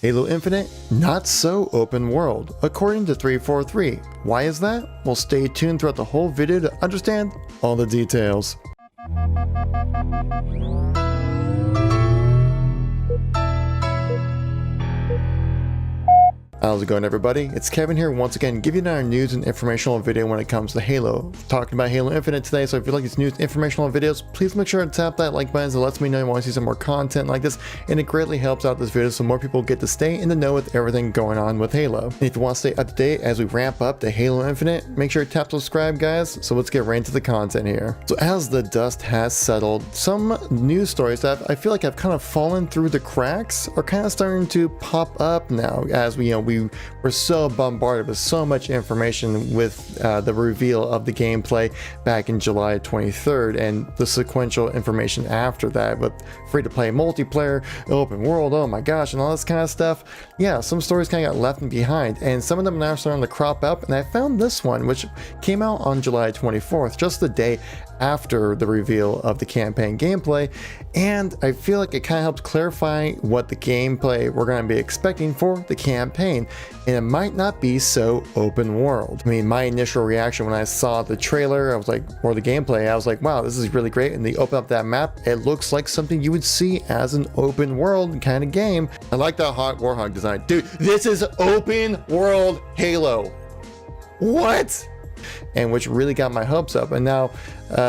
Halo Infinite, not so open world, according to 343. Why is that? Well, stay tuned throughout the whole video to understand all the details. How's it going, everybody? It's Kevin here once again, giving you our news and informational video when it comes to Halo. Talking about Halo Infinite today, so if you like these news and informational videos, please make sure to tap that like button. It lets me know you want to see some more content like this, and it greatly helps out this video so more people get to stay in the know with everything going on with Halo. And if you want to stay up to date as we ramp up to Halo Infinite, make sure to tap subscribe, guys. So let's get right into the content here. So as the dust has settled, some news stories that I feel like have kind of fallen through the cracks are kind of starting to pop up now, as we were so bombarded with so much information with the reveal of the gameplay back in July 23rd and the sequential information after that with free-to-play multiplayer, open world, oh my gosh, and all this kind of stuff. Yeah, some stories kind of got left behind, and some of them are now starting to crop up, and I found this one, which came out on July 24th, just the day after the reveal of the campaign gameplay, and I feel like it kind of helps clarify what the gameplay we're going to be expecting for the campaign, and it might not be so open world. I mean, my initial reaction when I saw the trailer, I was like, or the gameplay, I was like, wow, this is really great, and they open up that map, it looks like something you would see as an open world kind of game. I like that hot Warhog design. Dude, this is open world Halo. What? And which really got my hopes up. And now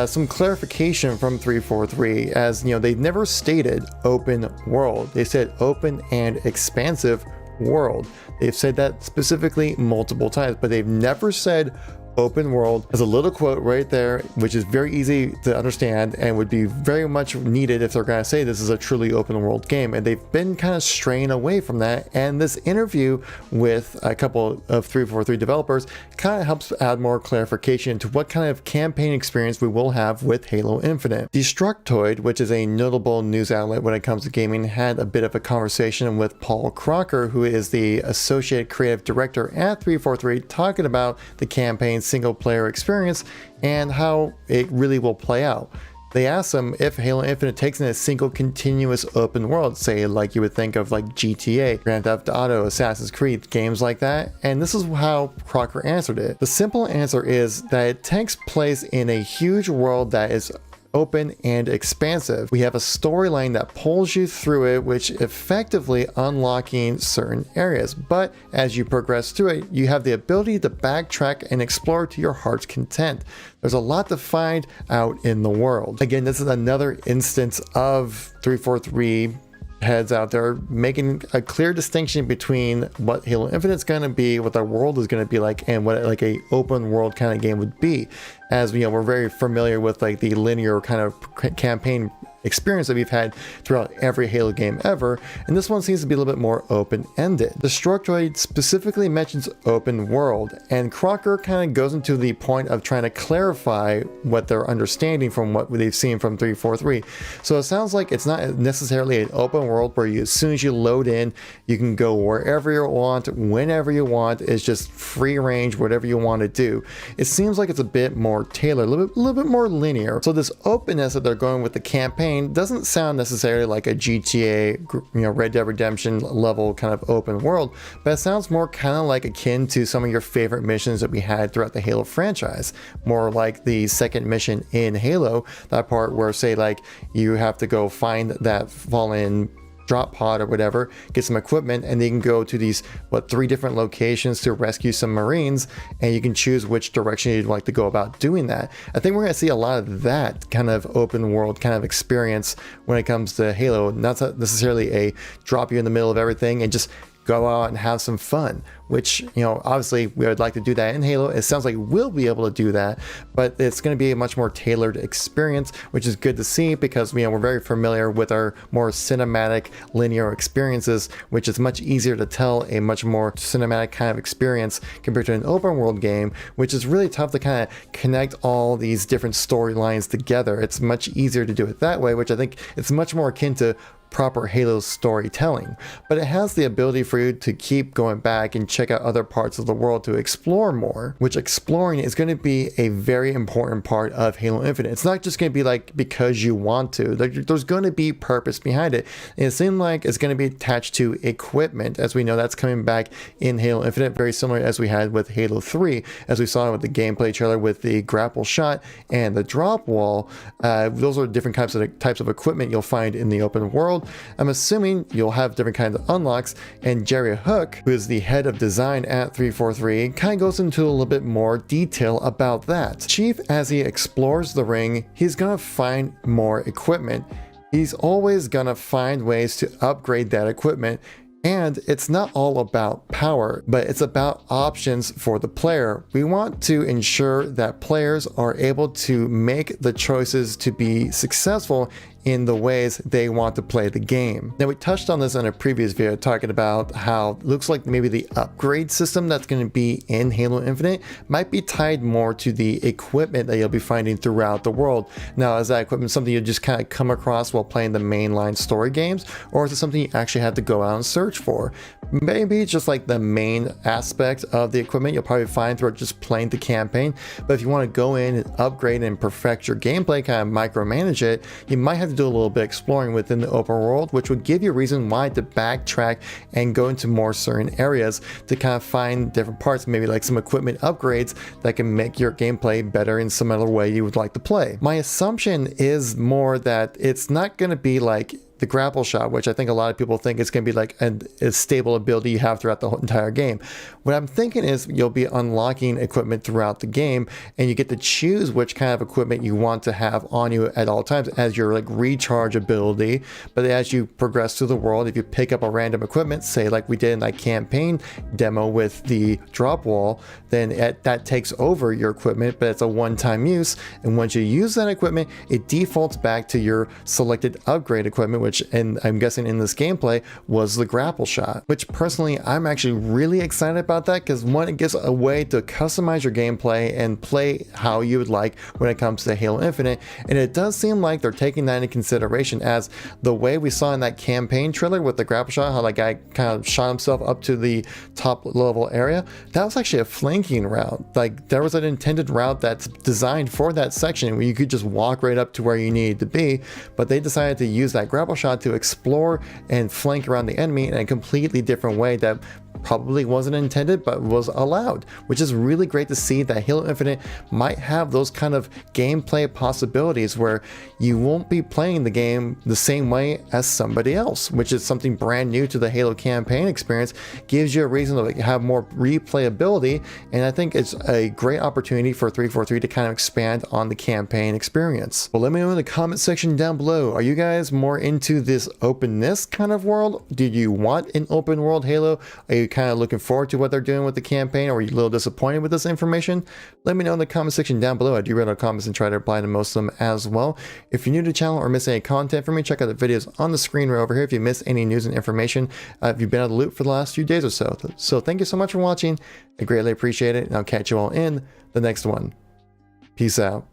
some clarification from 343, as you know, they've never stated open world. They said open and expansive world. They've said that specifically multiple times, but they've never said open world. There's a little quote right there, which is very easy to understand and would be very much needed if they're going to say this is a truly open world game. And they've been kind of straying away from that. And this interview with a couple of 343 developers kind of helps add more clarification to what kind of campaign experience we will have with Halo Infinite. Destructoid, which is a notable news outlet when it comes to gaming, had a bit of a conversation with Paul Crocker, who is the associate creative director at 343, talking about the campaign single player experience and how it really will play out. They asked him if Halo Infinite takes in a single continuous open world, say like you would think of like GTA, Grand Theft Auto, Assassin's Creed, games like that, and this is how Crocker answered it. The simple answer is that it takes place in a huge world that is open and expansive. We have a storyline that pulls you through it, which effectively unlocking certain areas. But as you progress through it, you have the ability to backtrack and explore to your heart's content. There's a lot to find out in the world. Again, this is another instance of 343 heads out there making a clear distinction between what Halo Infinite is going to be, what the world is going to be like, and what like a open world kind of game would be. As you know, we're very familiar with like the linear kind of campaign experience that we've had throughout every Halo game ever, and this one seems to be a little bit more open-ended. Destructoid specifically mentions open world, and Crocker kind of goes into the point of trying to clarify what they're understanding from what they've seen from 343. So it sounds like it's not necessarily an open world where you, as soon as you load in, you can go wherever you want, whenever you want. It's just free range, whatever you want to do. It seems like it's a bit more tailored, a little bit more linear. So this openness that they're going with the campaign doesn't sound necessarily like a GTA, Red Dead Redemption level kind of open world, but it sounds more kind of like akin to some of your favorite missions that we had throughout the Halo franchise. More like the second mission in Halo, that part where say like you have to go find that fallen drop pod or whatever, get some equipment, and then you can go to these 3 different locations to rescue some Marines, and you can choose which direction you'd like to go about doing that. I think we're going to see a lot of that kind of open world kind of experience when it comes to Halo, not necessarily a drop you in the middle of everything and just go out and have some fun, which, obviously we would like to do that in Halo. It sounds like we'll be able to do that, but it's going to be a much more tailored experience, which is good to see because, we're very familiar with our more cinematic linear experiences, which is much easier to tell a much more cinematic kind of experience compared to an open world game, which is really tough to kind of connect all these different storylines together. It's much easier to do it that way, which I think it's much more akin to proper Halo storytelling, but it has the ability for you to keep going back and check out other parts of the world to explore more, which exploring is going to be a very important part of Halo Infinite. It's not just going to be like because you want to. There's going to be purpose behind it. And it seems like it's going to be attached to equipment, as we know that's coming back in Halo Infinite, very similar as we had with Halo 3, as we saw with the gameplay trailer with the grapple shot and the drop wall. Those are different types of equipment you'll find in the open world. I'm assuming you'll have different kinds of unlocks, and Jerry Hook, who is the head of design at 343, kind of goes into a little bit more detail about that. Chief, as he explores the ring, he's gonna find more equipment. He's always gonna find ways to upgrade that equipment. And it's not all about power, but it's about options for the player. We want to ensure that players are able to make the choices to be successful in the ways they want to play the game. Now, we touched on this in a previous video talking about how it looks like maybe the upgrade system that's going to be in Halo Infinite might be tied more to the equipment that you'll be finding throughout the world. Now, is that equipment something you just kind of come across while playing the mainline story games, or is it something you actually have to go out and search for? Maybe it's just like the main aspect of the equipment you'll probably find throughout just playing the campaign, but if you want to go in and upgrade and perfect your gameplay, kind of micromanage it, you might have to do a little bit exploring within the open world, which would give you a reason why to backtrack and go into more certain areas to kind of find different parts, maybe like some equipment upgrades that can make your gameplay better in some other way you would like to play. My assumption is more that it's not going to be like the grapple shot, which I think a lot of people think is going to be like a stable ability you have throughout the whole entire game. What I'm thinking is you'll be unlocking equipment throughout the game, and you get to choose which kind of equipment you want to have on you at all times as your like recharge ability. But as you progress through the world, if you pick up a random equipment, say like we did in that campaign demo with the drop wall, then that takes over your equipment, but it's a one-time use. And once you use that equipment, it defaults back to your selected upgrade equipment, which, and I'm guessing in this gameplay, was the grapple shot, which personally I'm actually really excited about that, because one, it gives a way to customize your gameplay and play how you would like when it comes to Halo Infinite. And it does seem like they're taking that into consideration, as the way we saw in that campaign trailer with the grapple shot, how that guy kind of shot himself up to the top level area, that was actually a flanking route. Like there was an intended route that's designed for that section where you could just walk right up to where you needed to be, but they decided to use that grapple shot to explore and flank around the enemy in a completely different way that probably wasn't intended but was allowed, which is really great to see that Halo Infinite might have those kind of gameplay possibilities where you won't be playing the game the same way as somebody else, which is something brand new to the Halo campaign experience. Gives you a reason to have more replayability, and I think it's a great opportunity for 343 to kind of expand on the campaign experience. Well, let me know in the comment section down below, are you guys more into this openness kind of world? Do you want an open world Halo? Are you kind of looking forward to what they're doing with the campaign, or are you a little disappointed with this information? Let me know in the comment section down below. I do read our comments and try to reply to most of them as well. If you're new to the channel or miss any content from me, check out the videos on the screen right over here if you miss any news and information if you've been out of the loop for the last few days or so. So thank you so much for watching. I greatly appreciate it, and I'll catch you all in the next one. Peace out.